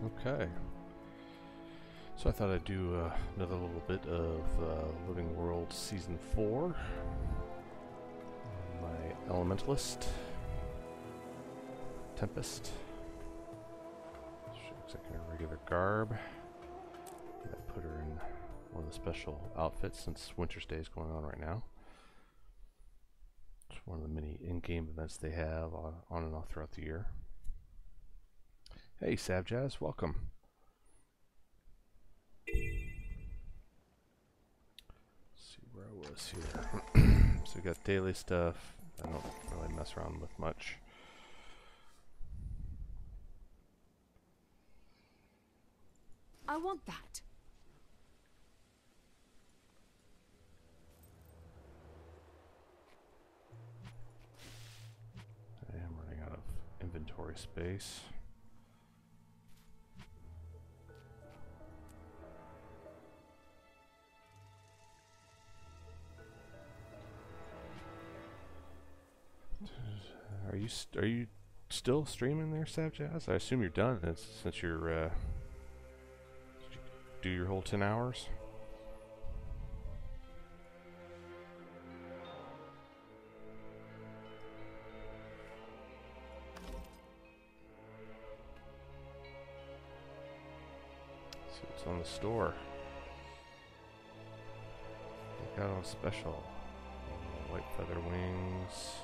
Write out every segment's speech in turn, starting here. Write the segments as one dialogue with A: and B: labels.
A: Okay. So I thought I'd do another little bit of Living World Season 4. My Elementalist. Tempest. She looks like in her regular garb. I put her in one of the special outfits since Winter's Day is going on right now. It's one of the many in-game events they have on and off throughout the year. Hey Savjaz, welcome. Let's see where I was here. So we got daily stuff. I don't really mess around with much.
B: I want that.
A: I am running out of inventory space. Are you still streaming there, Savjaz? I assume you're done since you're did you do your whole 10 hours? See what's on the store. They got on special. White feather wings.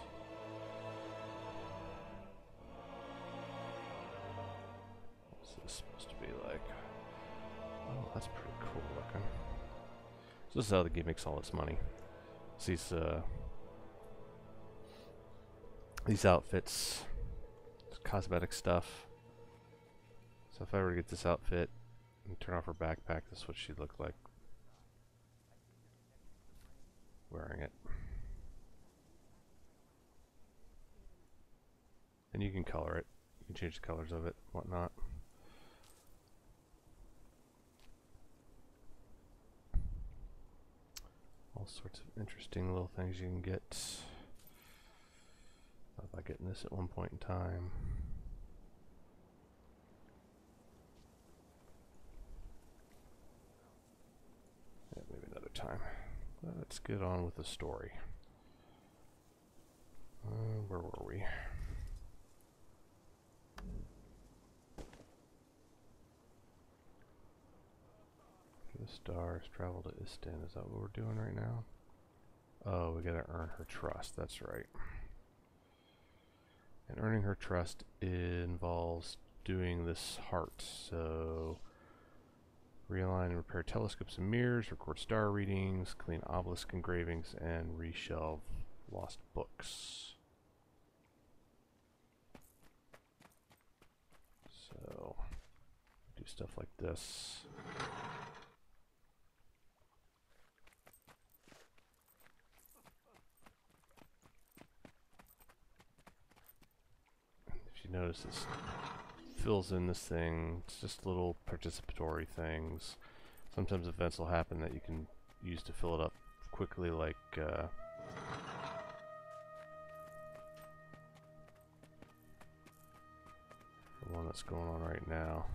A: What's this supposed to be like? Oh, that's pretty cool looking. So this is how the game makes all its money. It's these outfits, it's cosmetic stuff. So if I were to get this outfit and turn off her backpack, this is what she'd look like wearing it. And you can color it. You can change the colors of it, whatnot. All sorts of interesting little things you can get. Thought about getting this at one point in time. Yeah, maybe another time. Let's get on with the story. Where were we? The stars, travel to Istan. Is that what we're doing right now? Oh, we gotta earn her trust. That's right. And earning her trust involves doing this heart. So, realign and repair telescopes and mirrors, record star readings, clean obelisk engravings, and reshelve lost books. So, do stuff like this. Notice this fills in this thing. It's just little participatory things. Sometimes events will happen that you can use to fill it up quickly, like the one that's going on right now.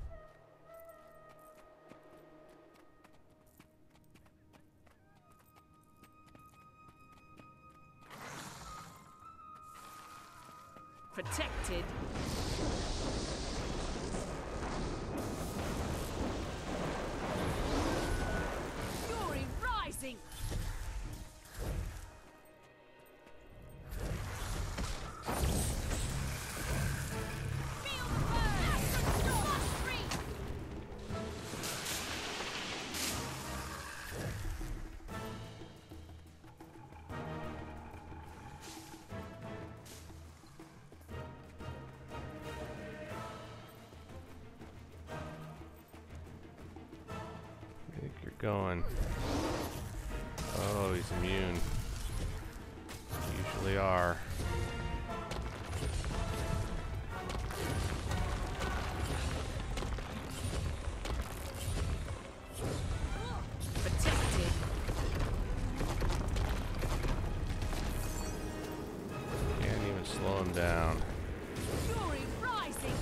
B: Protected. Fury rising. Feel the burn. Flash free.
A: Going. Oh, he's immune. Usually are.
B: Protected.
A: Can't even slow him down.
B: Fury rising.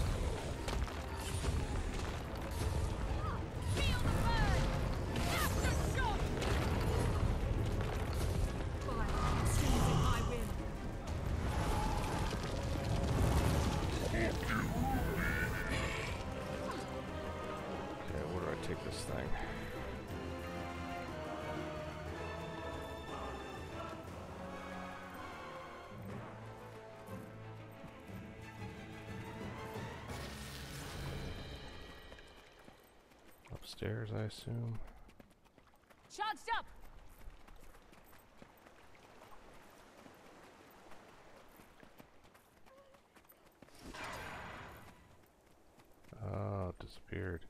A: take this thing. Upstairs, I assume.
B: Charged up.
A: Oh, it disappeared.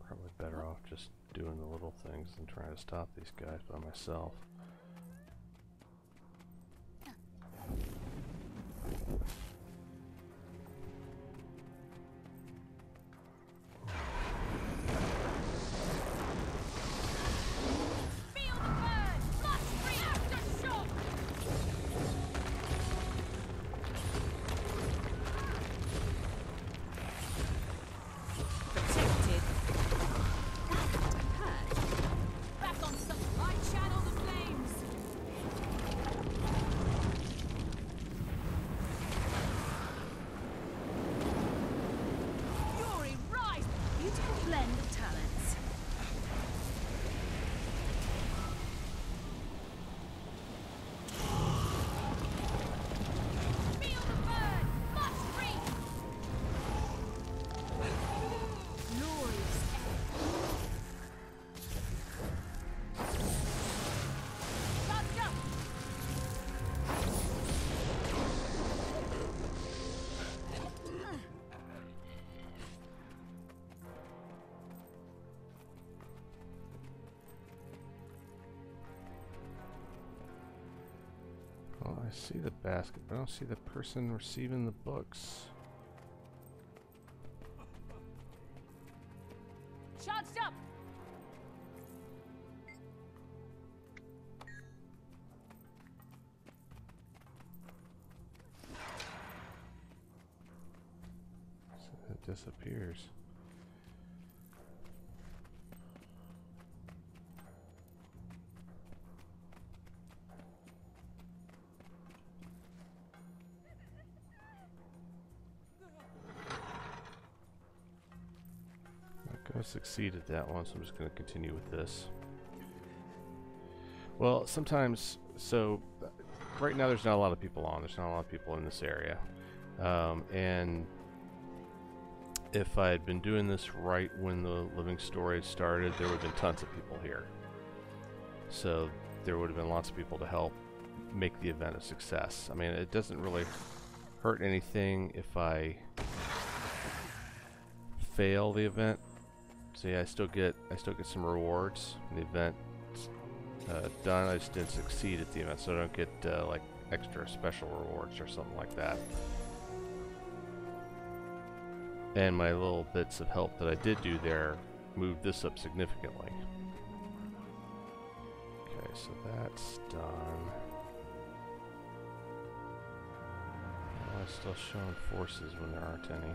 A: Probably better off just doing the little things than trying to stop these guys by myself.
B: Feel the burn. Blast free aftershock. Protected. Hurt. Back on some light channel the flames. Fury rise. Beautiful blend of talents. Feel the burn. Blast free. Glorious air. Charged up.
A: Oh, I see the basket, but I don't see the person receiving the books.
B: Charged up.
A: So it disappears. Not going to succeed at that one, so I'm just going to continue with this. Well, sometimes, so right now there's not a lot of people on. There's not a lot of people in this area. And if I had been doing this right when the living story had started, there would have been tons of people here. So there would have been lots of people to help make the event a success. I mean, it doesn't really hurt anything if I fail the event. So yeah, I still get some rewards. The event done. I just didn't succeed at the event, so I don't get like extra special rewards or something like that. And my little bits of help that I did do there moved this up significantly. Okay, so that's done. Well, I'm still showing forces when there aren't any.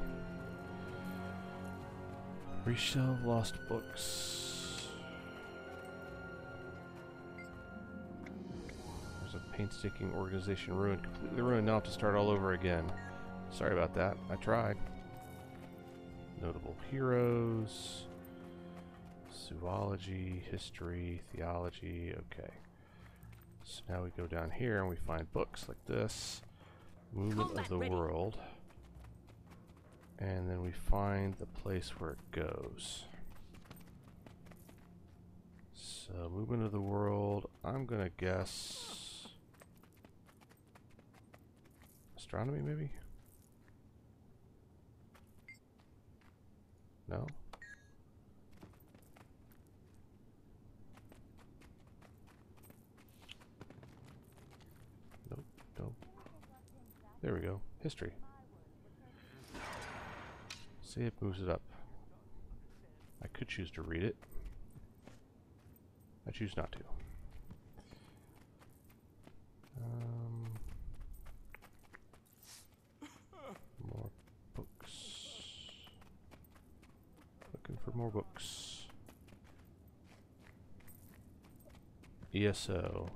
A: Reshelve lost books. There's a painstaking organization ruined, completely ruined. Now I have to start all over again. Sorry about that. I tried. Notable heroes, zoology, history, theology. Okay. So now we go down here and we find books like this. Movement of the world. And then we find the place where it goes. So, movement of the world, I'm gonna guess astronomy, maybe? No? Nope, nope. There we go. History. See, it moves it up. I could choose to read it. I choose not to. More books. Looking for more books. ESO.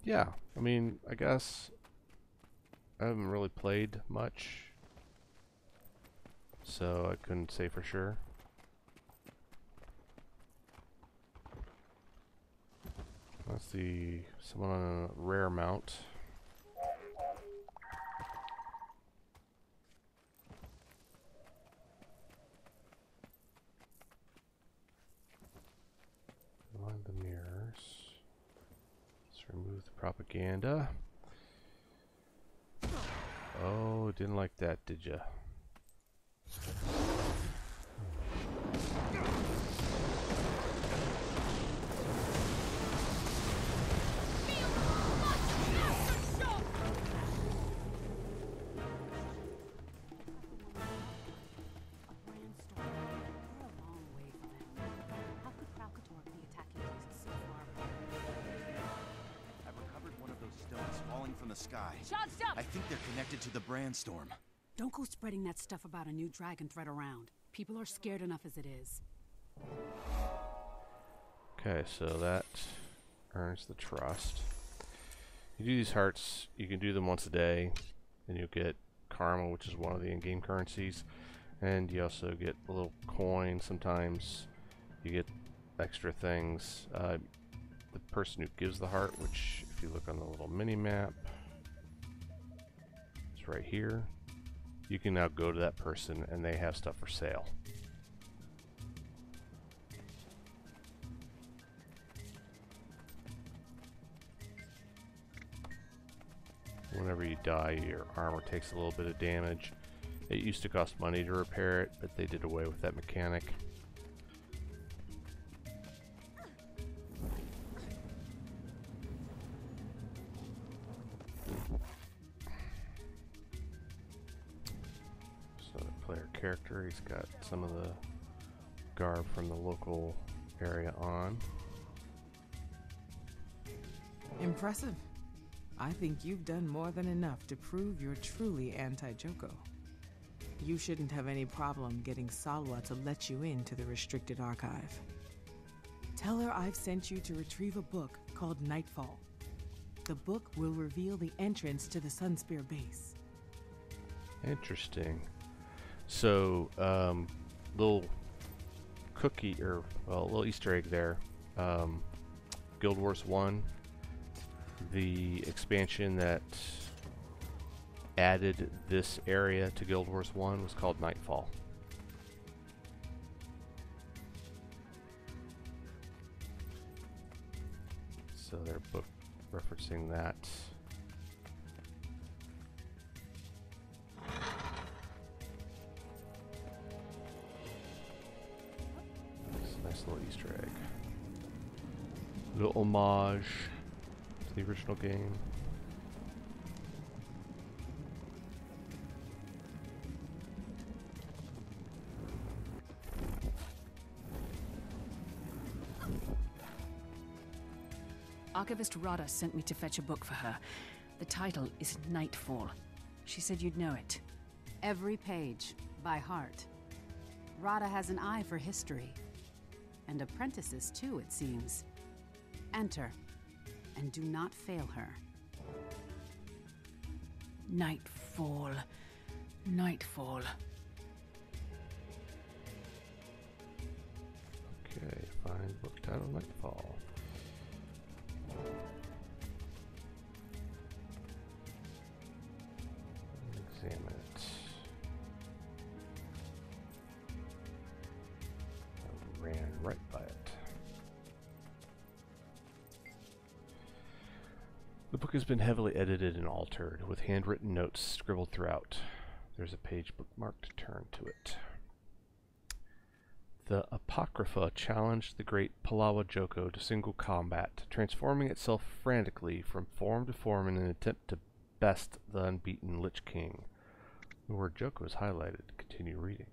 A: Yeah, I mean, I guess I haven't really played much, so I couldn't say for sure. Let's see, someone on a rare mount. Align the mirrors. Let's remove the propaganda. Oh, didn't like that, did ya?
C: From the sky.
B: Charged up!
C: I think they're connected to the brandstorm.
D: Don't go spreading that stuff about a new dragon threat around. People are scared enough as it is.
A: Okay, so that earns the trust. You do these hearts, you can do them once a day, and you'll get karma, which is one of the in-game currencies, and you also get a little coin. Sometimes you get extra things. The person who gives the heart, which if you look on the little mini-map, it's right here. You can now go to that person and they have stuff for sale. Whenever you die, your armor takes a little bit of damage. It used to cost money to repair it, but they did away with that mechanic. Character, he's got some of the garb from the local area on.
E: Impressive. I think you've done more than enough to prove you're truly anti-Joko. You shouldn't have any problem getting Salwa to let you into the restricted archive. Tell her I've sent you to retrieve a book called Nightfall. The book will reveal the entrance to the Sunspear base.
A: Interesting. So, little cookie, or, well, little Easter egg there. Guild Wars 1, the expansion that added this area to Guild Wars 1 was called Nightfall. So they're both referencing that. Nice little Easter egg. Little homage to the original game.
D: Archivist Radha sent me to fetch a book for her. The title is Nightfall. She said you'd know it.
F: Every page, by heart. Radha has an eye for history. And apprentices, too, it seems. Enter, and do not fail her.
D: Nightfall. Nightfall.
A: Okay, find book title Nightfall. Examine it. I ran right by it. The book has been heavily edited and altered, with handwritten notes scribbled throughout. There's a page bookmarked. Turn to it. The Apocrypha challenged the great Pallawa Joko to single combat, transforming itself frantically from form to form in an attempt to best the unbeaten Lich King. The word Joko is highlighted. Continue reading.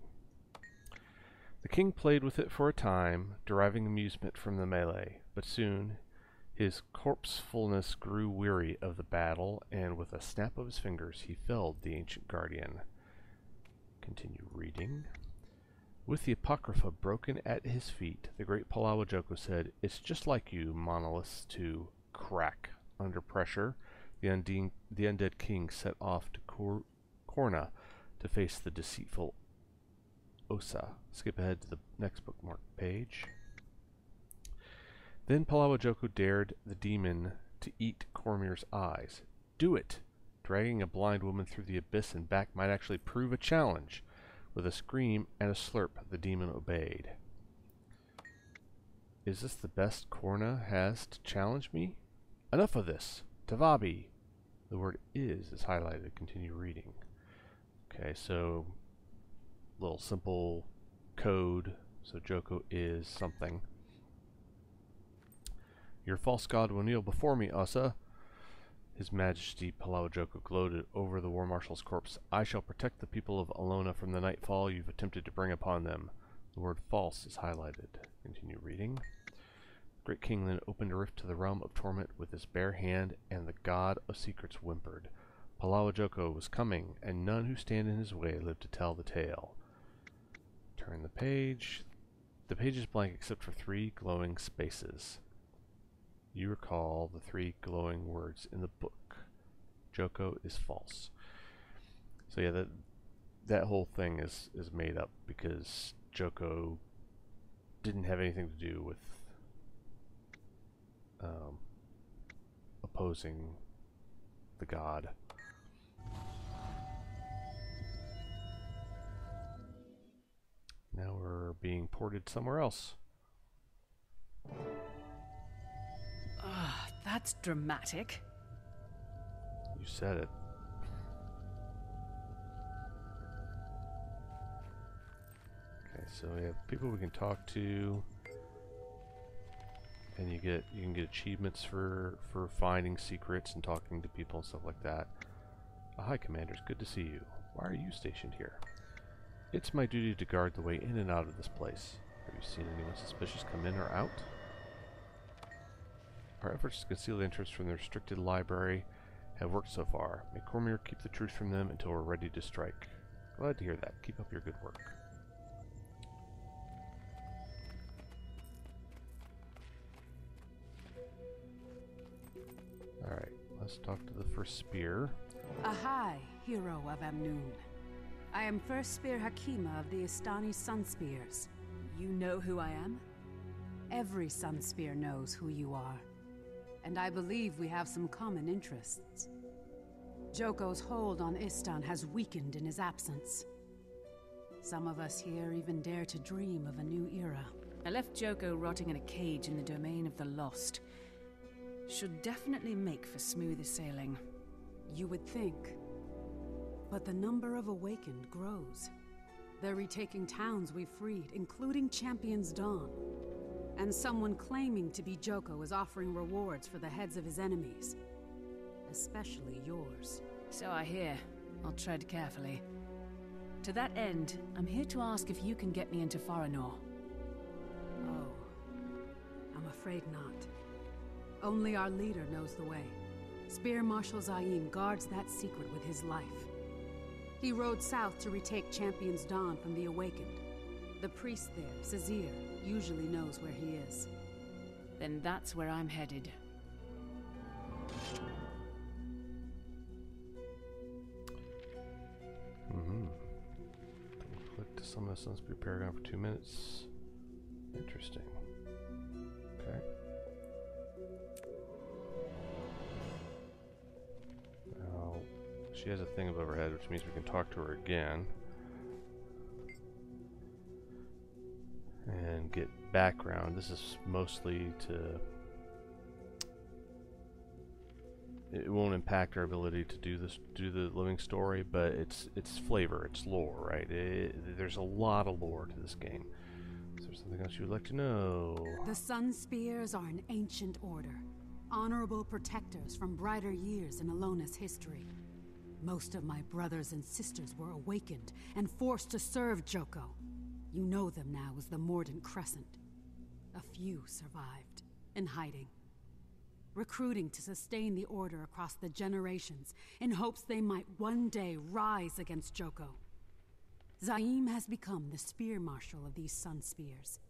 A: The king played with it for a time, deriving amusement from the melee, but soon his corpsefulness grew weary of the battle, and with a snap of his fingers he felled the ancient guardian. Continue reading. With the Apocrypha broken at his feet, the great Palawa Joko said, "It's just like you, monoliths, to crack." Under pressure, the undead king set off to Korna to face the deceitful Osa. Skip ahead to the next bookmark page. Then Palawa Joko dared the demon to eat Cormier's eyes. Do it! Dragging a blind woman through the abyss and back might actually prove a challenge. With a scream and a slurp, the demon obeyed. Is this the best Korna has to challenge me? Enough of this! Tavabi! The word is highlighted. Continue reading. Okay, so little simple code. So Joko is something. Your false god will kneel before me, Asa. His Majesty Palawa Joko gloated over the War Marshal's corpse. I shall protect the people of Alona from the nightfall you've attempted to bring upon them. The word false is highlighted. Continue reading. The great king then opened a rift to the realm of torment with his bare hand, and the god of secrets whimpered. Palawa Joko was coming, and none who stand in his way live to tell the tale. Turn the page. The page is blank except for 3 glowing spaces. You recall the 3 glowing words in the book. Joko is false. So yeah, that whole thing is made up because Joko didn't have anything to do with opposing the god. Now we're being ported somewhere else.
D: That's dramatic.
A: You said it. Okay, so we have people we can talk to, and you can get achievements for finding secrets and talking to people and stuff like that. Hi, commanders. Good to see you. Why are you stationed here? It's my duty to guard the way in and out of this place. Have you seen anyone suspicious come in or out? Our efforts to conceal the entrance from the restricted library have worked so far. May Cormier keep the truth from them until we're ready to strike. Glad to hear that. Keep up your good work. Alright, let's talk to the first spear.
F: Ahai, hero of Amnoon. I am First Spear Hakima of the Istani Sun Spears. You know who I am? Every Sun Spear knows who you are. And I believe we have some common interests. Joko's hold on Istan has weakened in his absence. Some of us here even dare to dream of a new era.
D: I left Joko rotting in a cage in the domain of the lost. Should definitely make for smoother sailing.
F: You would think. But the number of awakened grows. They're retaking towns we freed, including Champion's Dawn. And someone claiming to be Joko is offering rewards for the heads of his enemies. Especially yours.
D: So I hear. I'll tread carefully. To that end, I'm here to ask if you can get me into Faranor.
F: Oh. I'm afraid not. Only our leader knows the way. Spear Marshal Zaim guards that secret with his life. He rode south to retake Champion's Dawn from the Awakened. The priest there, Sazir, usually knows where he is.
D: Then that's where I'm headed.
A: Click to summon a Sunspear Paragon for 2 minutes. Interesting. Okay. Now, she has a thing above her head, which means we can talk to her again. And get background. This is mostly to... It won't impact our ability to do the living story, but it's flavor, it's lore, right? There's a lot of lore to this game. Is there something else you would like to know?
F: The Sun Spears are an ancient order, honorable protectors from brighter years in Alona's history. Most of my brothers and sisters were awakened and forced to serve Joko. You know them now as the Mordant Crescent. A few survived, in hiding. Recruiting to sustain the order across the generations in hopes they might one day rise against Joko. Zaim has become the spear marshal of these Sun Spears.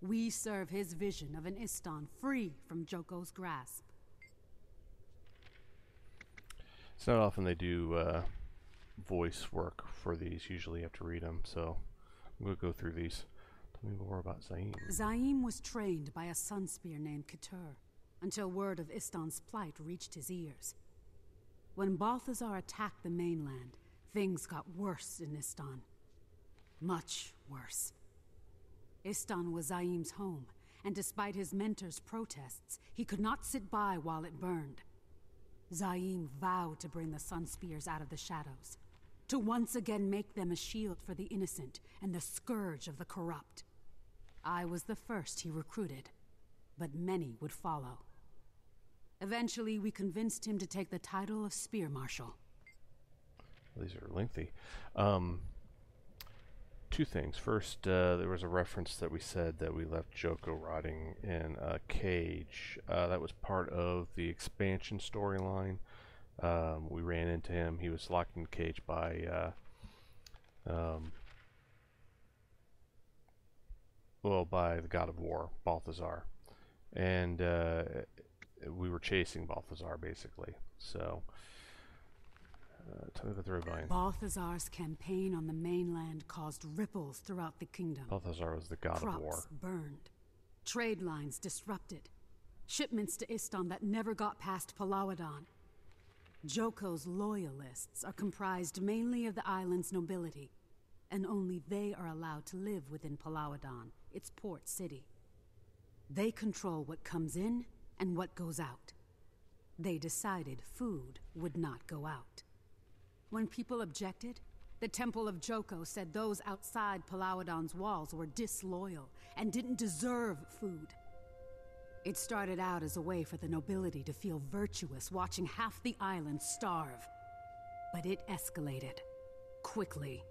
F: We serve his vision of an Istan free from Joko's grasp.
A: It's not often they do voice work for these. Usually you have to read them, so I'm going to go through these. Tell me more about Zaim.
F: Zaim was trained by a Sun Spear named Ketur, until word of Istan's plight reached his ears. When Balthazar attacked the mainland, things got worse in Istan. Much worse. Istan was Zaim's home, and despite his mentor's protests, he could not sit by while it burned. Zaim vowed to bring the Sun Spears out of the shadows, to once again make them a shield for the innocent and the scourge of the corrupt. I was the first he recruited, but many would follow. Eventually, we convinced him to take the title of Spear Marshal.
A: These are lengthy. Two things. First, there was a reference that we said that we left Joko rotting in a cage. That was part of the expansion storyline. We ran into him. He was locked in the cage by by the god of war, Balthazar. And we were chasing Balthazar, basically. So, tell me about the rebellion.
F: Balthazar's campaign on the mainland caused ripples throughout the kingdom.
A: Balthazar was the god of war.
F: Crops burned. Trade lines disrupted. Shipments to Istan that never got past Palawadan. Joko's loyalists are comprised mainly of the island's nobility, and only they are allowed to live within Palawadan, its port city. They control what comes in and what goes out. They decided food would not go out. When people objected, the Temple of Joko said those outside Palawadan's walls were disloyal and didn't deserve food. It started out as a way for the nobility to feel virtuous watching half the island starve. But it escalated. Quickly.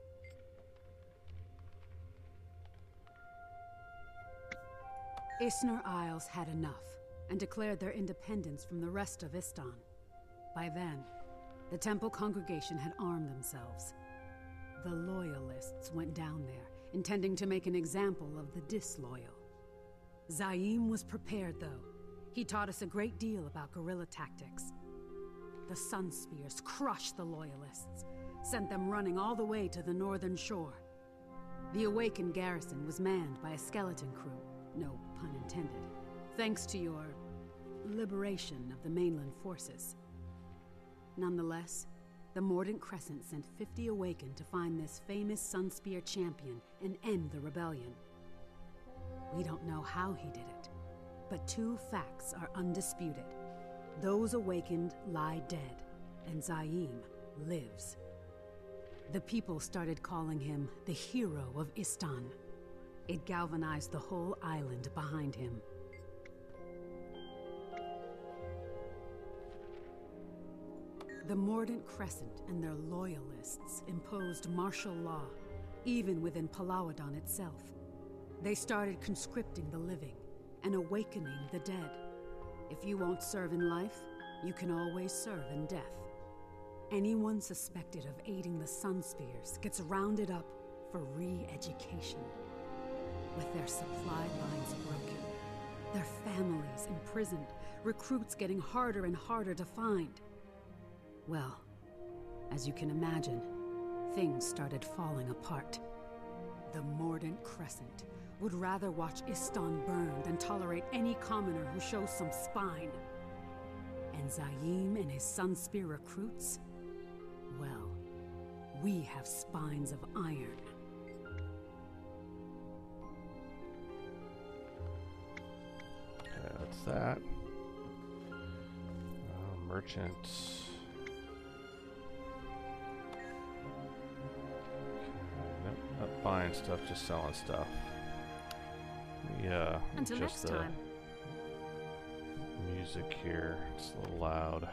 F: Isner Isles had enough and declared their independence from the rest of Istan. By then, the temple congregation had armed themselves. The loyalists went down there, intending to make an example of the disloyal. Zaim was prepared, though. He taught us a great deal about guerrilla tactics. The Sun Spears crushed the loyalists, sent them running all the way to the northern shore. The awakened garrison was manned by a skeleton crew, no pun intended, thanks to your liberation of the mainland forces. Nonetheless, the Mordant Crescent sent 50 Awakened to find this famous Sunspear champion and end the rebellion. We don't know how he did it, but two facts are undisputed. Those Awakened lie dead, and Zaim lives. The people started calling him the hero of Istan. It galvanized the whole island behind him. The Mordant Crescent and their loyalists imposed martial law, even within Palawadan itself. They started conscripting the living and awakening the dead. If you won't serve in life, you can always serve in death. Anyone suspected of aiding the Sun Spears gets rounded up for re-education. With their supply lines broken, their families imprisoned, recruits getting harder and harder to find. Well, as you can imagine, things started falling apart. The Mordant Crescent would rather watch Istan burn than tolerate any commoner who shows some spine. And Zaim and his Sunspear recruits? Well, we have spines of iron.
A: Okay, that's that. Merchant. Nope, not buying stuff, just selling stuff. Yeah.
F: Until next time.
A: Music here. It's a little loud.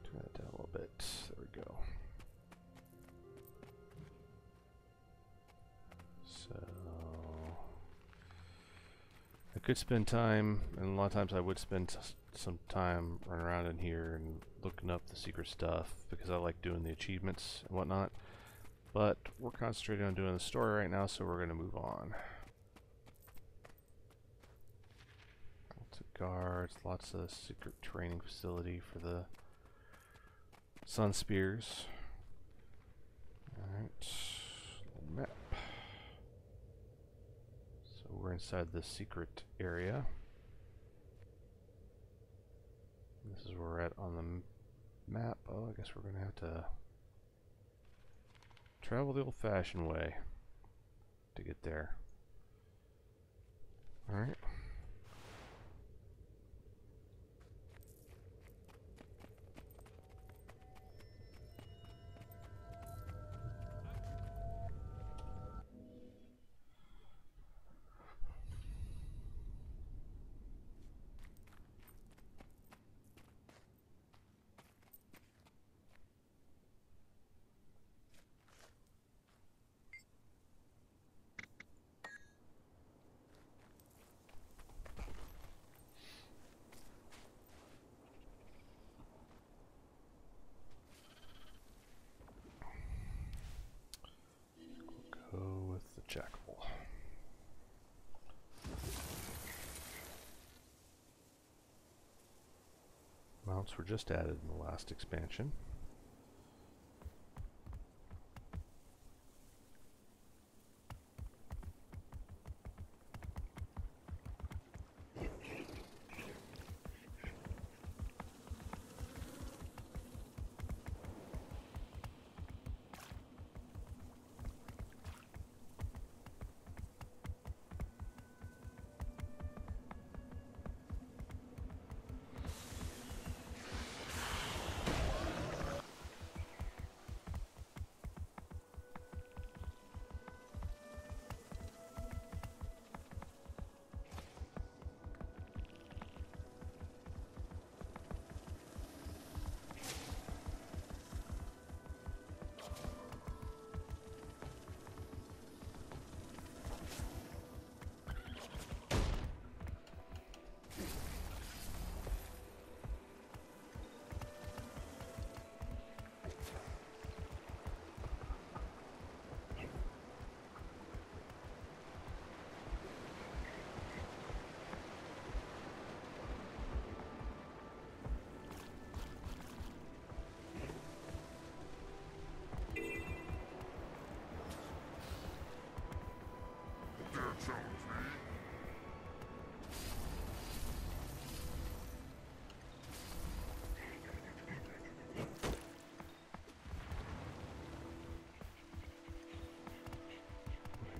A: Turn that down a little bit. There we go. So I could spend time, and a lot of times I would spend some time running around in here and looking up the secret stuff because I like doing the achievements and whatnot. But we're concentrating on doing the story right now, so we're going to move on. Lots of guards, lots of secret training facility for the Sun Spears. Alright, map. So we're inside the secret area. This is where we're at on the map. Oh, I guess we're going to have to travel the old-fashioned way to get there. Alright. Go with the jackal. Mounts were just added in the last expansion.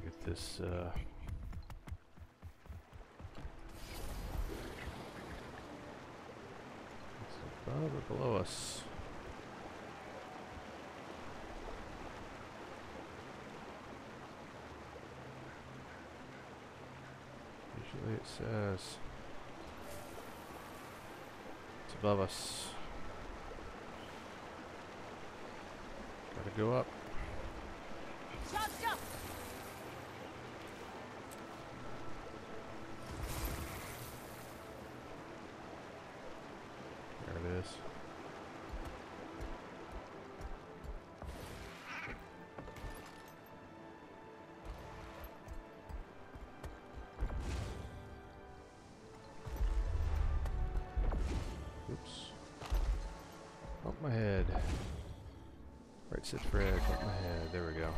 A: Get this it's above or below us. Usually it says it's above us. Gotta go up.
B: Charged up!
A: There it is. Oops. Bump my head. Right, sit Fred, bump my head. There we go.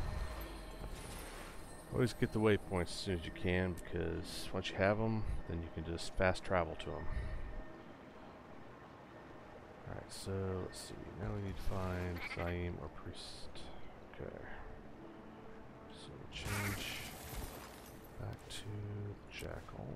A: Always get the waypoints as soon as you can, because once you have them, then you can just fast travel to them. Alright, so let's see. Now we need to find Zaim or Priest. Okay. So we'll change back to the Jackal.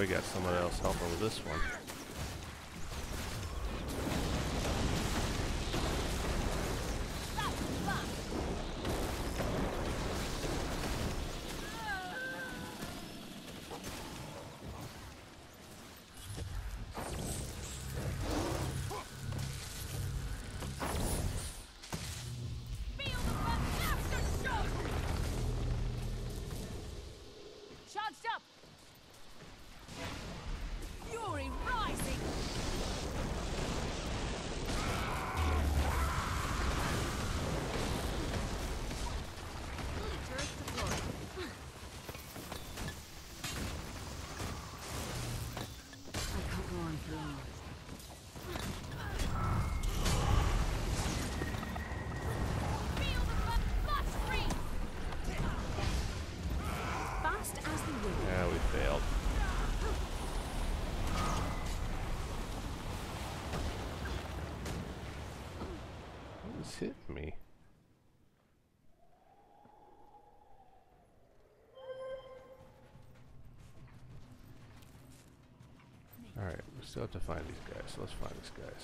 A: we got someone else helping with this one.
B: Charged up! Fury rising! Turret deployed.
F: I can't go on for long.
B: Feel the blood flash free!
F: Fast as the wind.
A: Yeah, we failed. What is hitting me? Alright, we still have to find these guys, so let's find these guys.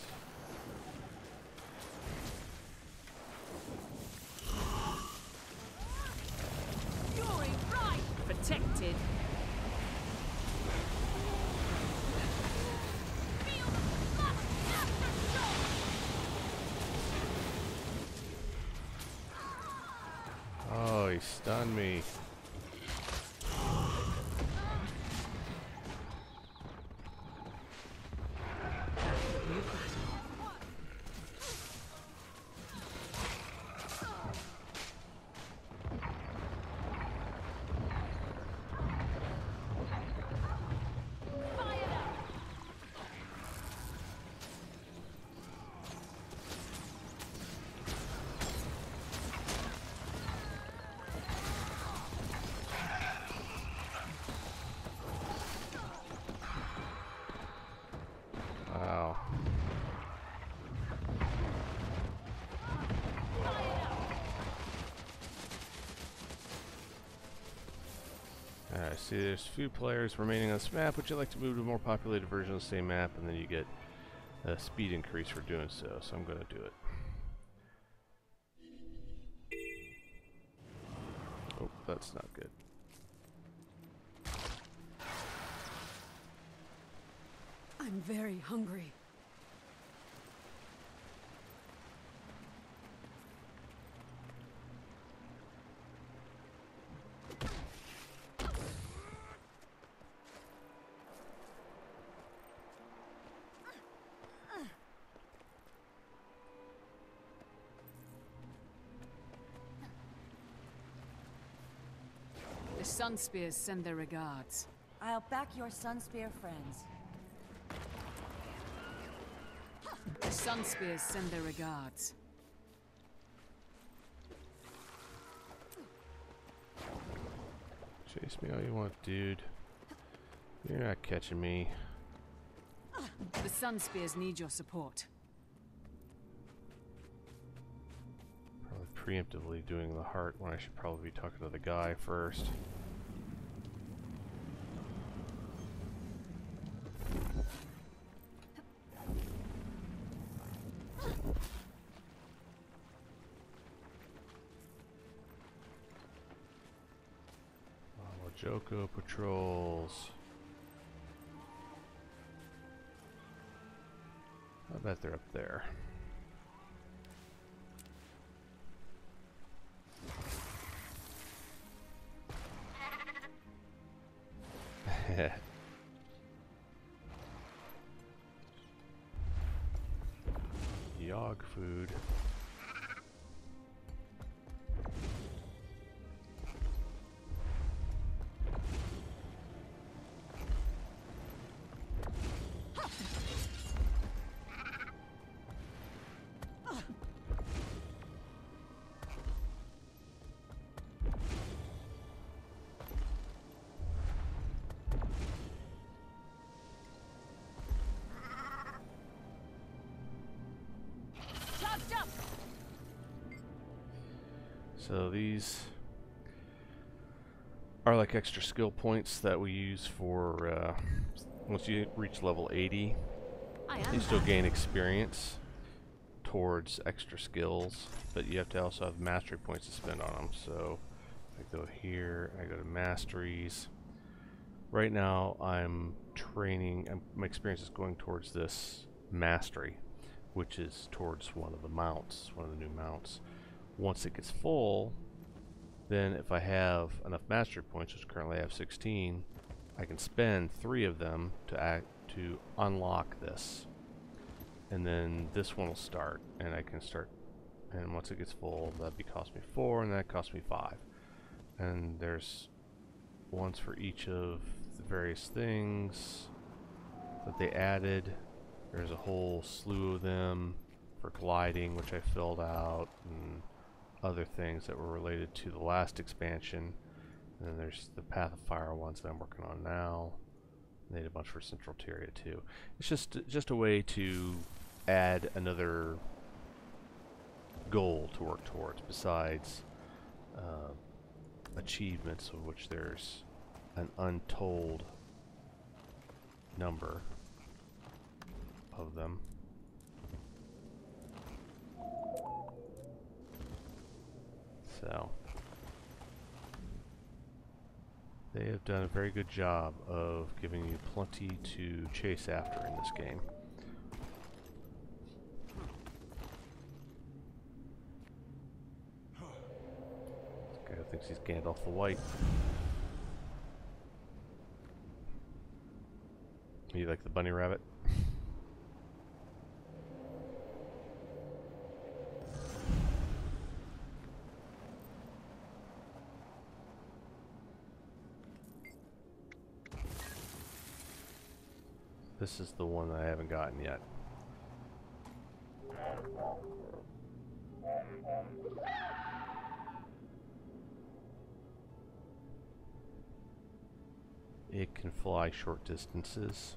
B: Fury rise!
F: Protected.
B: Feel the blood aftershock!
A: Oh, he stunned me.
B: Fire them!
A: Wow. Alright, see there's few players remaining on this map. Would you like to move to a more populated version of the same map? And then you get a speed increase for doing so. So I'm going to do it. Oh, that's not good.
F: I'm very hungry. The Sunspears send their regards.
G: I'll back your Sunspear friends.
F: The Sunspears send their regards.
A: Chase me all you want, dude. You're not catching me.
F: The Sunspears need your support.
A: Probably preemptively doing the heart when I should probably be talking to the guy first. Joko patrols. I bet they're up there. Yog food.
B: Charged up!
A: So these are like extra skill points that we use for once you reach level 80, you still gain experience towards extra skills, but you have to also have mastery points to spend on them. So I go here, I go to masteries. Right now I'm training, my experience is going towards this mastery, which is towards one of the mounts, one of the new mounts. Once it gets full, then if I have enough mastery points, which currently I have 16, I can spend 3 of them to unlock this. And then this one will start, and I can start, and once it gets full, that'd cost me 4, and that cost me 5. And there's ones for each of the various things that they added. There's a whole slew of them for gliding, which I filled out, and other things that were related to the last expansion. And then there's the Path of Fire ones that I'm working on now. They had a bunch for Central Tyria too. It's just a way to add another goal to work towards besides achievements, of which there's an untold number of them. So they have done a very good job of giving you plenty to chase after in this game. This guy thinks he's Gandalf the White. You like the bunny rabbit? This is the one that I haven't gotten yet. It can fly short distances.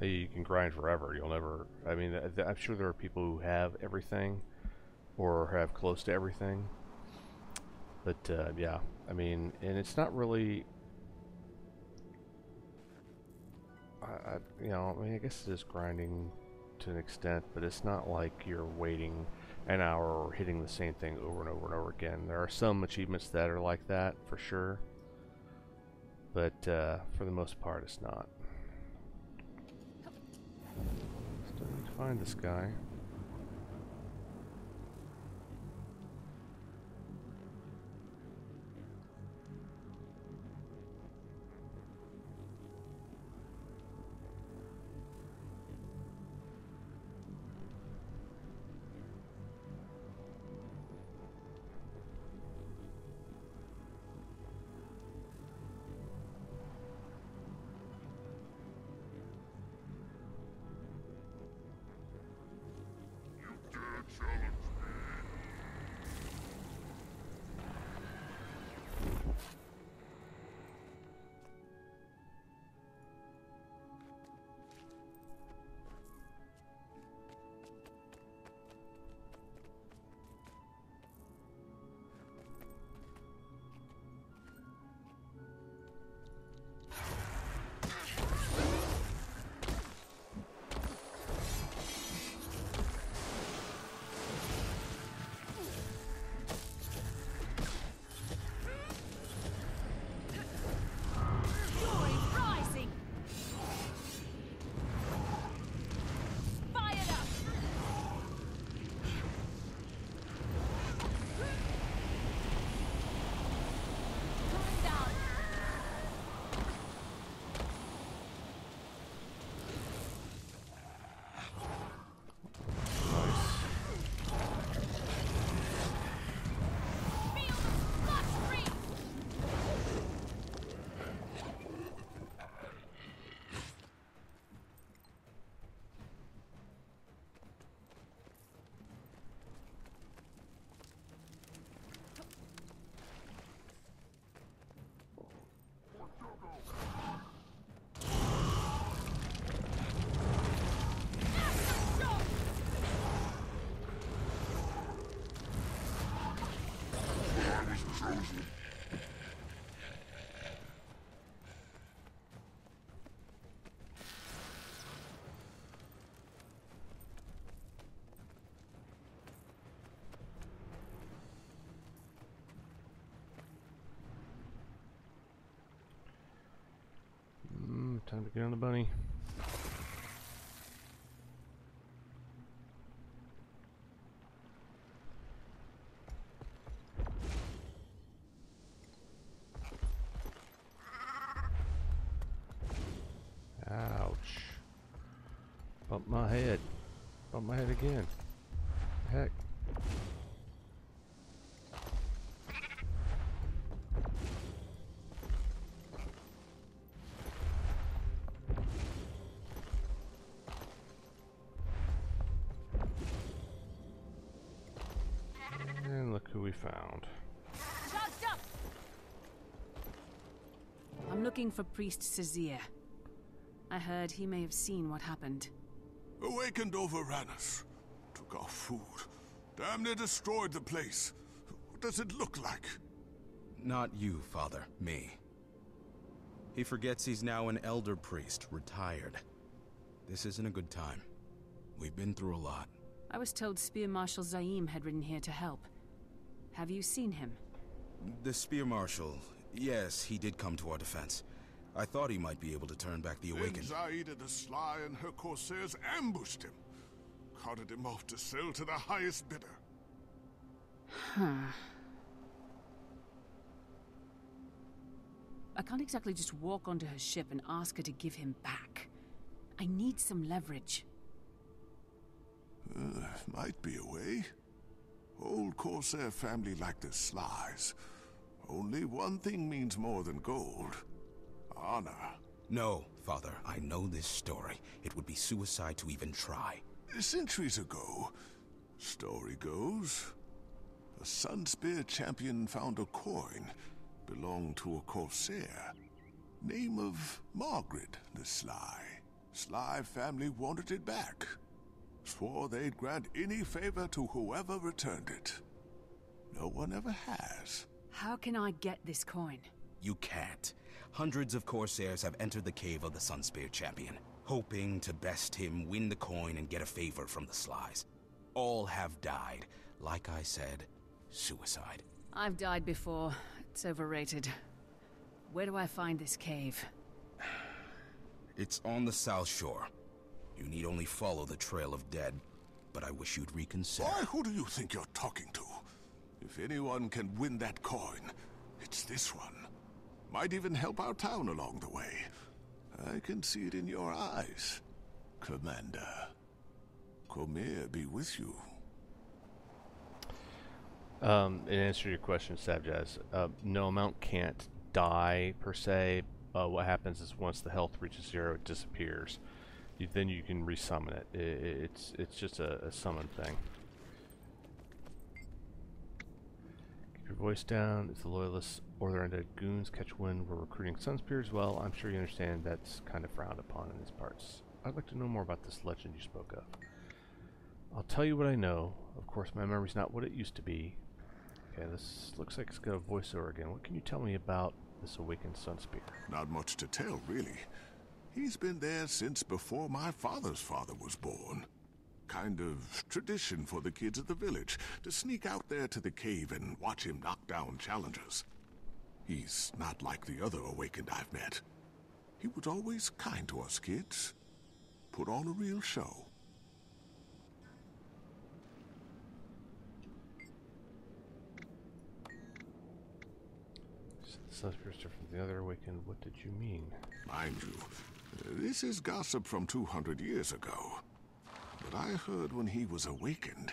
A: You can grind forever. You'll never... I mean, I'm sure there are people who have everything or have close to everything. But, yeah. I mean, and it's not really... you know, I mean, I guess it is grinding to an extent, but it's not like you're waiting an hour or hitting the same thing over and over and over again. There are some achievements that are like that, for sure. But, for the most part, it's not. Still need to find this guy. to get on the bunny. Ouch. Bump my head. Bump my head again. Heck. And look who we found.
B: Charged up!
D: I'm looking for Priest Sazir. I heard he may have seen what happened.
H: Awakened overran us. Took our food. Damn near destroyed the place. What does it look like?
C: Not you, Father. Me. He forgets he's now an elder priest, retired. This isn't a good time. We've been through a lot.
D: I was told Spear Marshal Zaim had ridden here to help. Have you seen him?
C: The Spear Marshal, yes, he did come to our defense. I thought he might be able to turn back the
H: Then
C: Awakened.
H: Zaida the Sly and her corsairs ambushed him. Carted him off to sell to the highest bidder.
D: I can't exactly just walk onto her ship and ask her to give him back. I need some leverage.
H: Might be a way. Old corsair family like the Slies. Only one thing means more than gold. Honor.
C: No, Father, I know this story. It would be suicide to even try.
H: Centuries ago, story goes, a Sunspear champion found a coin belonged to a corsair. Name of Margaret the Sly. Sly family wanted it back. Swore they'd grant any favor to whoever returned it. No one ever has.
D: How can I get this coin?
C: You can't. Hundreds of corsairs have entered the cave of the Sunspear champion, hoping to best him, win the coin, and get a favor from the Slies. All have died. Like I said, suicide.
D: I've died before. It's overrated. Where do I find this cave?
C: It's on the south shore. You need only follow the trail of dead, but I wish you'd reconsider.
H: Boy, who do you think you're talking to? If anyone can win that coin, it's this one. Might even help our town along the way. I can see it in your eyes, Commander. Comer be with you.
A: In answer to your question, Savjaz, no, Mount can't die per se. What happens is once the health reaches 0, it disappears. Then you can resummon it. It's just a summon thing. Keep your voice down. If the loyalists or their undead goons catch wind we're recruiting Sunspears, well, I'm sure you understand that's kind of frowned upon in these parts. I'd like to know more about this legend you spoke of. I'll tell you what I know. Of course, my memory's not what it used to be. Okay, this looks like it's got a voiceover again. What can you tell me about this awakened Sunspear?
H: Not much to tell, really. He's been there since before my father's father was born. Kind of tradition for the kids of the village to sneak out there to the cave and watch him knock down challengers. He's not like the other Awakened I've met. He was always kind to us kids. Put on a real show.
A: Sunspear is different from the other awakened. What did you mean?
H: Mind you, this is gossip from 200 years ago. But I heard when he was awakened,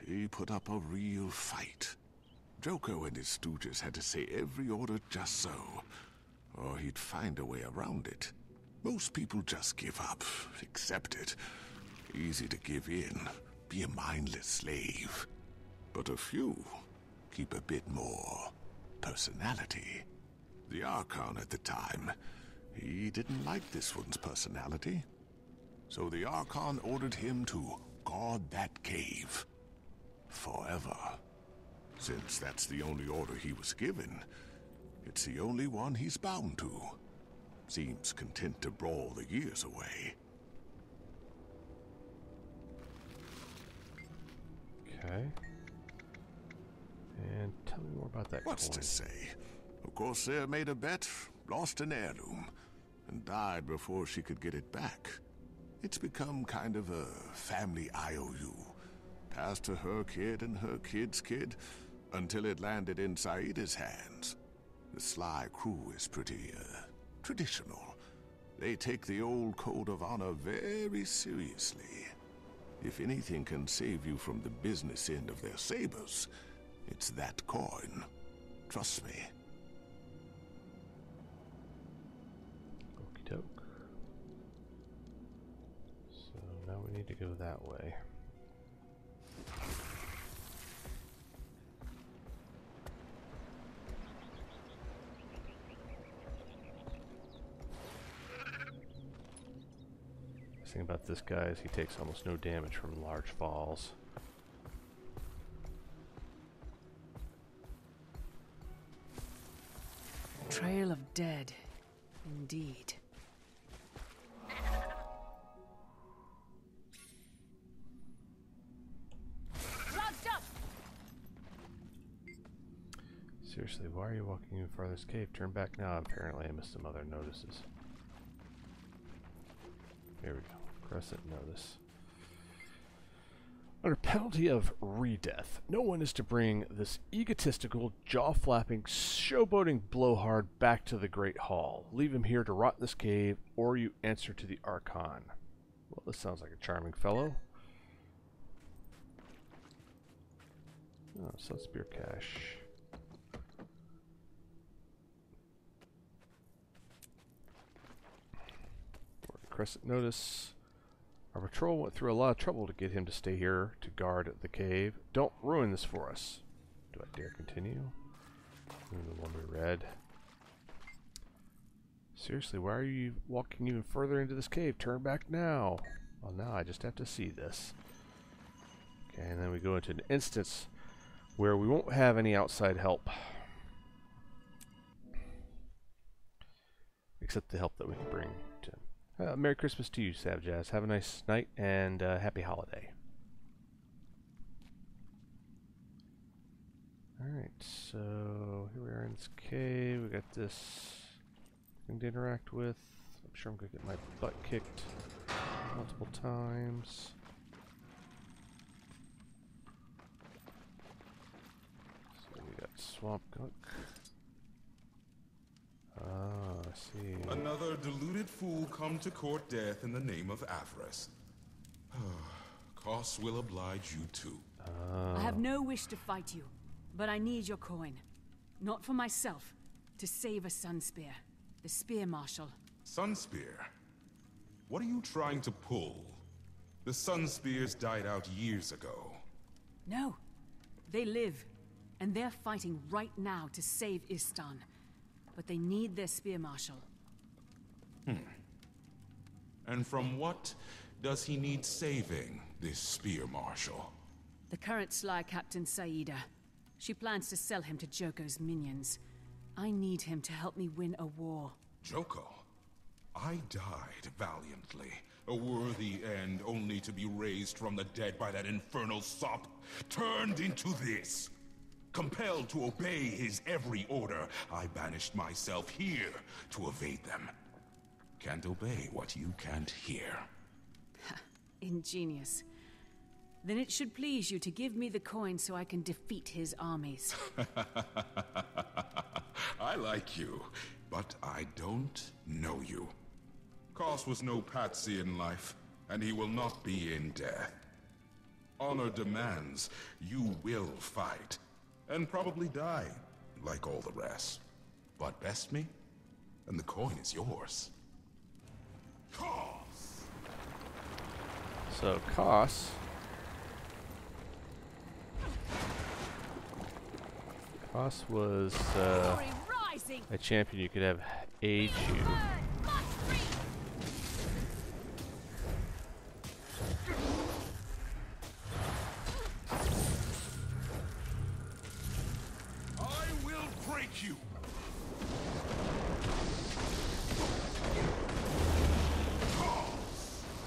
H: he put up a real fight. Joko and his stooges had to say every order just so, or he'd find a way around it. Most people just give up, accept it. Easy to give in, be a mindless slave. But a few keep a bit more personality. The Archon at the time, he didn't like this one's personality. So the Archon ordered him to guard that cave. Forever. Since that's the only order he was given, it's the only one he's bound to. Seems content to brawl the years away.
A: Okay. And tell me more about that
H: What's
A: coin.
H: to say? A corsair made a bet, lost an heirloom. and died before she could get it back. It's become kind of a family IOU, passed to her kid and her kid's kid, until it landed in Saida's hands. The Sly crew is pretty, traditional. They take the old code of honor very seriously. If anything can save you from the business end of their sabers, it's that coin. Trust me.
A: Okie doke. So now we need to go that way. The thing about this guy is he takes almost no damage from large falls.
D: Trail of dead, indeed.
B: Charged up!
A: Seriously, why are you walking in farther this cave? Turn back now. Apparently I missed some other notices. Here we go. Crescent notice. Under penalty of re-death, no one is to bring this egotistical, jaw-flapping, showboating blowhard back to the Great Hall. Leave him here to rot in this cave, or you answer to the Archon. Well, this sounds like a charming fellow. Oh, Sunspear cache. Crescent notice. Our patrol went through a lot of trouble to get him to stay here to guard the cave. Don't ruin this for us. Do I dare continue? The one we read. Seriously, why are you walking even further into this cave? Turn back now. Well, now I just have to see this. Okay, and then we go into an instance where we won't have any outside help. Except the help that we can bring to him. Merry Christmas to you, Savjaz. Have a nice night and happy holiday. Alright, so here we are in this cave. We got this thing to interact with. I'm sure I'm going to get my butt kicked multiple times. So we got Swamp Gunk. Ah, I see.
I: Another deluded fool come to court death in the name of avarice. Costs will oblige you too.
F: I have no wish to fight you, but I need your coin. Not for myself, to save a Sunspear, the Spear Marshal.
I: Sunspear? What are you trying to pull? The Sunspears died out years ago.
F: No, they live, and they're fighting right now to save Istan. But they need their Spear Marshal.
I: And from what does he need saving, this Spear Marshal?
F: The current Sly Captain Saida. She plans to sell him to Joko's minions. I need him to help me win a war.
I: Joko? I died valiantly. A worthy end only to be raised from the dead by that infernal sop. Turned into this. Compelled to obey his every order, I banished myself here to evade them. Can't obey what you can't hear.
F: Ingenious. Then it should please you to give me the coin so I can defeat his armies.
I: I like you, but I don't know you. Koss was no patsy in life, and he will not be in death. Honor demands you will fight. And probably die, like all the rest. But best me, and the coin is yours. Koss!
A: So, Koss. Koss was a champion you could have aid you.
I: You.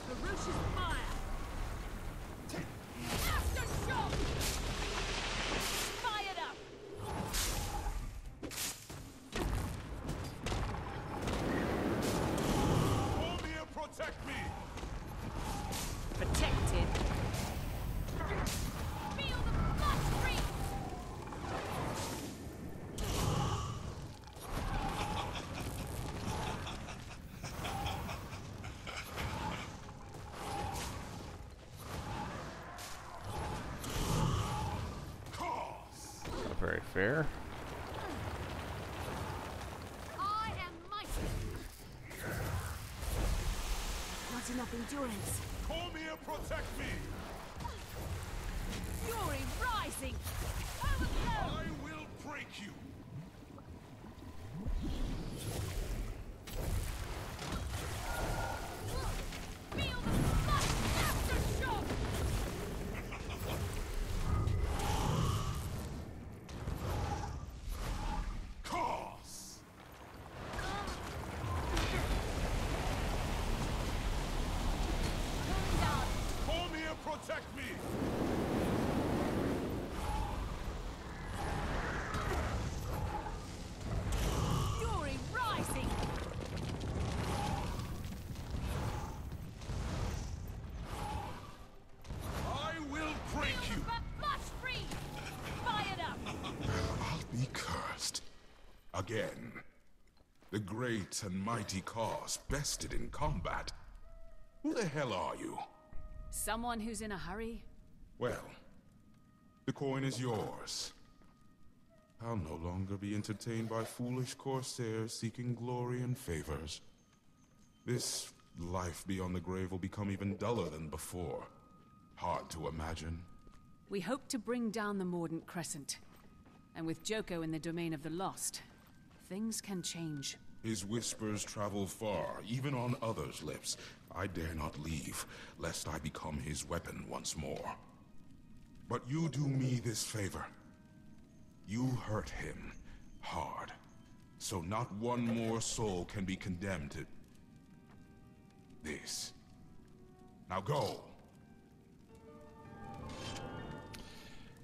B: Ferocious fire! Aftershock! Fired up!
I: protect me!
F: Protected.
B: Feel the blood stream!
A: Not very fair.
B: I am mighty.
F: Not enough endurance.
I: Cormier, protect me!
B: Fury rising! Overflow!
I: I will break you!
B: Feel the blood aftershock!
I: Cos!
B: Going down.
I: Cormier, protect me!
B: Fury rising!
I: I will break you!
B: But blood stream! Fired up!
I: I'll be cursed. Again. The great and mighty Cos bested in combat. Who the hell are you?
F: Someone who's in a hurry?
I: Well, the coin is yours. I'll no longer be entertained by foolish corsairs seeking glory and favors. This life beyond the grave will become even duller than before. Hard to imagine.
F: We hope to bring down the Mordant Crescent. And with Joko in the domain of the lost, things can change.
I: His whispers travel far, even on others' lips. I dare not leave, lest I become his weapon once more. But you do me this favor. You hurt him hard, so not one more soul can be condemned to this. Now go.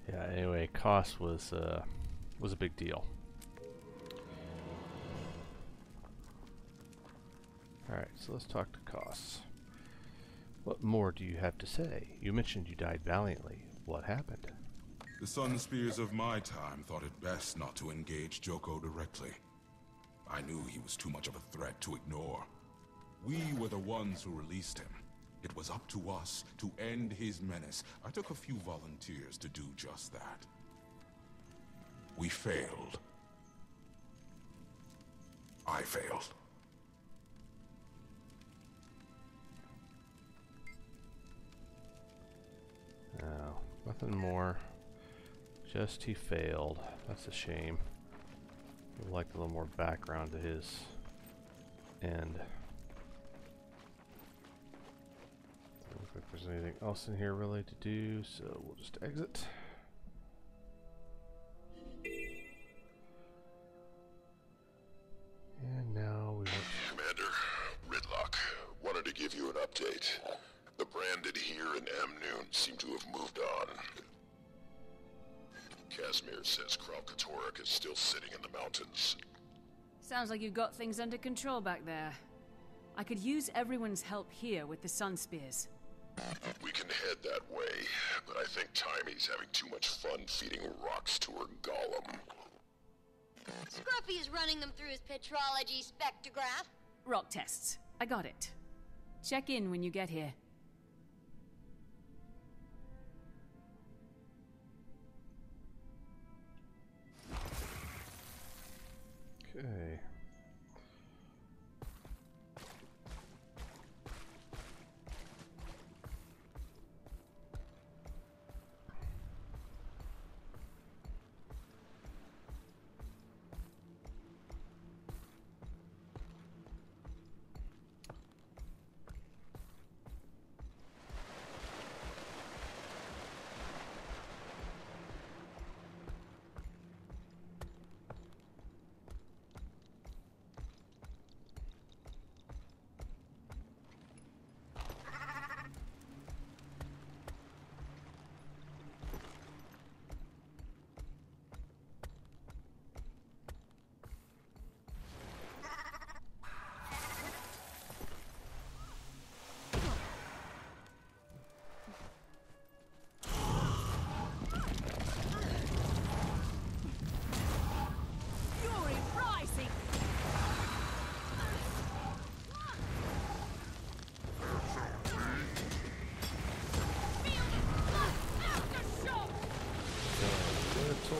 A: Yeah, anyway, cost was a big deal. Alright, so let's talk to costs. What more do you have to say? You mentioned you died valiantly. What happened?
I: The Sun Spears of my time thought it best not to engage Joko directly. I knew he was too much of a threat to ignore. We were the ones who released him. It was up to us to end his menace. I took a few volunteers to do just that. We failed. I failed.
A: No, nothing more. Just he failed. That's a shame. I'd like a little more background to his end. Doesn't look like there's anything else in here really to do, so we'll just exit. And now we want
H: Commander, Ridlock, wanted to give you an update. The branded here in Amnoon seem to have moved on. Casimir says Kralkatorok is still sitting in the mountains.
F: Sounds like you've got things under control back there. I could use everyone's help here with the Sun Spears.
H: We can head that way, but I think Timey's having too much fun feeding rocks to her golem.
J: Scruffy is running them through his petrology spectrograph.
F: Rock tests. I got it. Check in when you get here.
A: okay.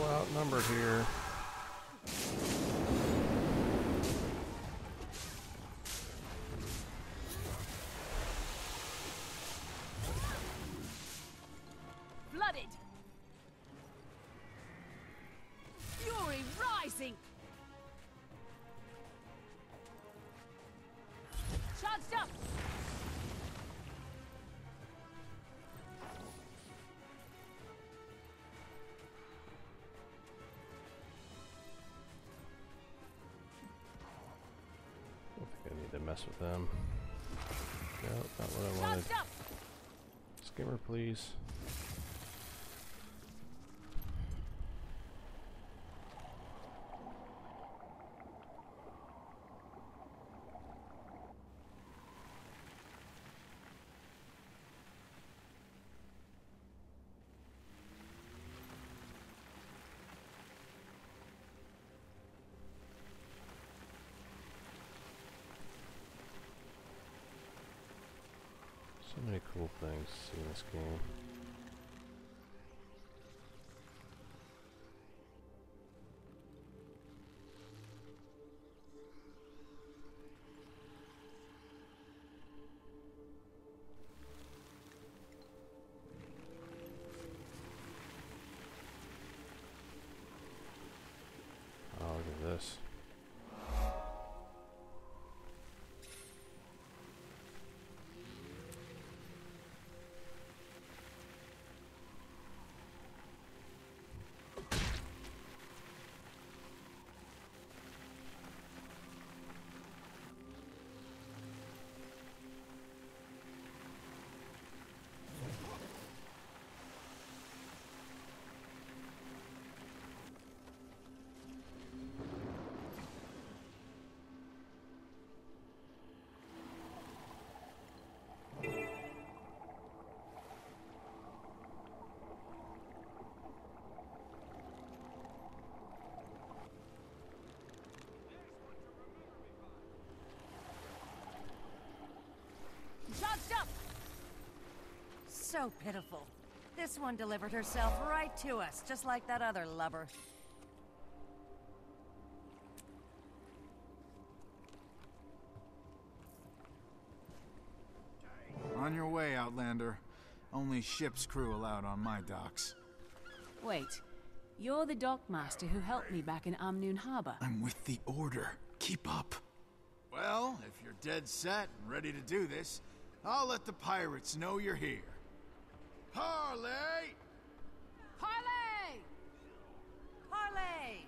A: outnumbered here.
F: Flooded. Fury rising. Charged up.
A: I don't think I need to mess with them. No, not what I wanted. Skimmer, please. So many cool things to see in this game. Oh, look at this.
G: So pitiful. This one delivered herself right to us, just like that other lubber.
K: On your way, Outlander. Only ship's crew allowed on my docks.
D: Wait, you're the dockmaster who helped me back in Amnoon Harbor.
K: I'm with the Order. Keep up. Well, if you're dead set and ready to do this, I'll let the pirates know you're here. Harley!
F: Harley!
G: Parley!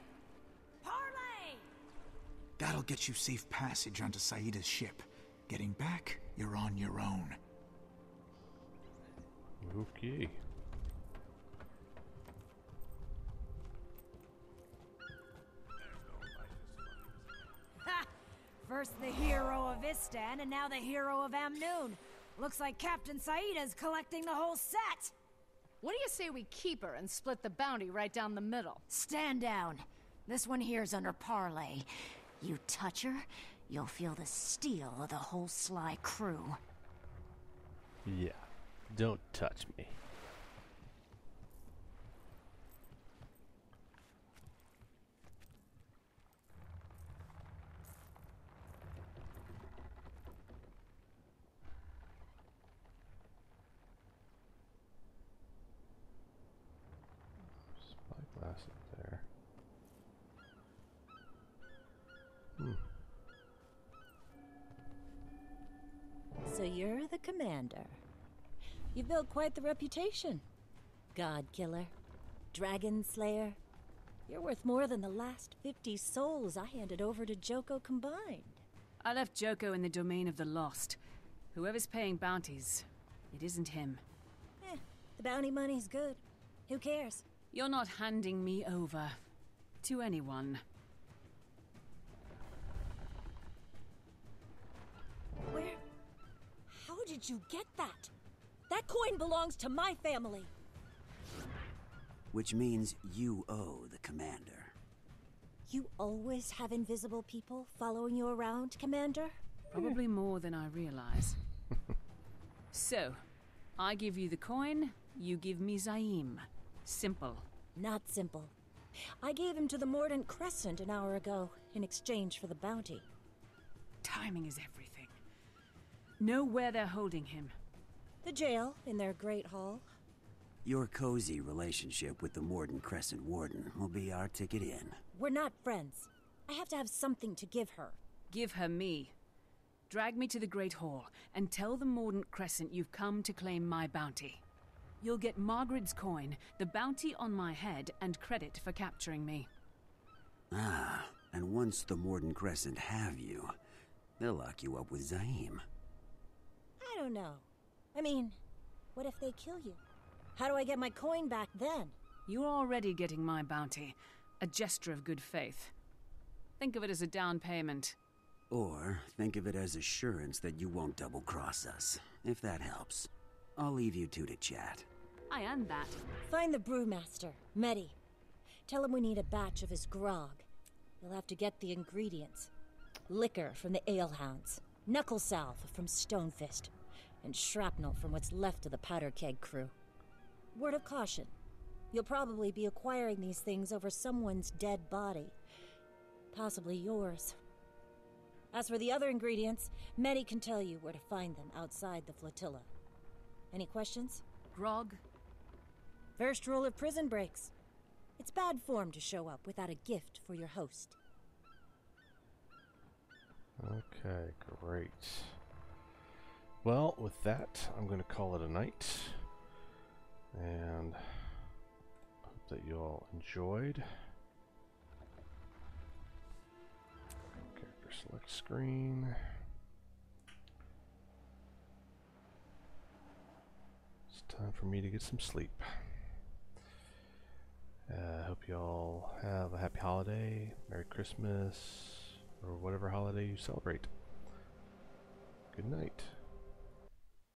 G: Parley!
K: That'll get you safe passage onto Saida's ship. Getting back, you're on your own.
A: Okay.
B: Ha! First the hero of Istan, and now the hero of Amnoon. Looks like Captain Saida's collecting the whole set!
L: What do you say we keep her and split the bounty right down the middle?
B: Stand down. This one here's under Parley. You touch her, you'll feel the steel of the whole Sly crew.
A: Yeah. Don't touch me. Spyglass up there.
M: So you're the commander. You've built quite the reputation. God killer, dragon slayer. You're worth more than the last 50 souls I handed over to Joko combined.
D: I left Joko in the domain of the lost. Whoever's paying bounties, it isn't him.
M: The bounty money's good. Who cares?
D: You're not handing me over to anyone.
M: Where? How did you get that? That coin belongs to my family.
N: Which means you owe the commander.
M: You always have invisible people following you around, Commander?
D: Probably more than I realize. So, I give you the coin, you give me Zaim. Simple.
M: Not simple. I gave him to the Mordant Crescent an hour ago in exchange for the bounty.
D: Timing is everything. Know where they're holding him.
M: The jail in their great hall.
N: Your cozy relationship with the Mordant Crescent Warden will be our ticket in.
M: We're not friends. I have to have something to give her.
D: Give her me. Drag me to the Great Hall, and tell the Mordant Crescent you've come to claim my bounty. You'll get Margaret's coin, the bounty on my head, and credit for capturing me.
N: Ah, and once the Mordant Crescent have you, they'll lock you up with Zaim.
M: I don't know. I mean, what if they kill you? How do I get my coin back then?
D: You're already getting my bounty, a gesture of good faith. Think of it as a down payment.
N: Or think of it as assurance that you won't double-cross us, if that helps. I'll leave you two to chat.
D: I am that.
M: Find the brewmaster, Medi. Tell him we need a batch of his grog. You'll have to get the ingredients. Liquor from the alehounds, knuckle salve from Stonefist, and shrapnel from what's left of the powder keg crew. Word of caution. You'll probably be acquiring these things over someone's dead body. Possibly yours. As for the other ingredients, Medi can tell you where to find them outside the flotilla. Any questions?
D: Grog?
M: First rule of prison breaks. It's bad form to show up without a gift for your host.
A: Okay, great. Well, with that, I'm going to call it a night. And hope that you all enjoyed. Character select screen. It's time for me to get some sleep. Hope you all have a happy holiday, Merry Christmas, or whatever holiday you celebrate. Good night.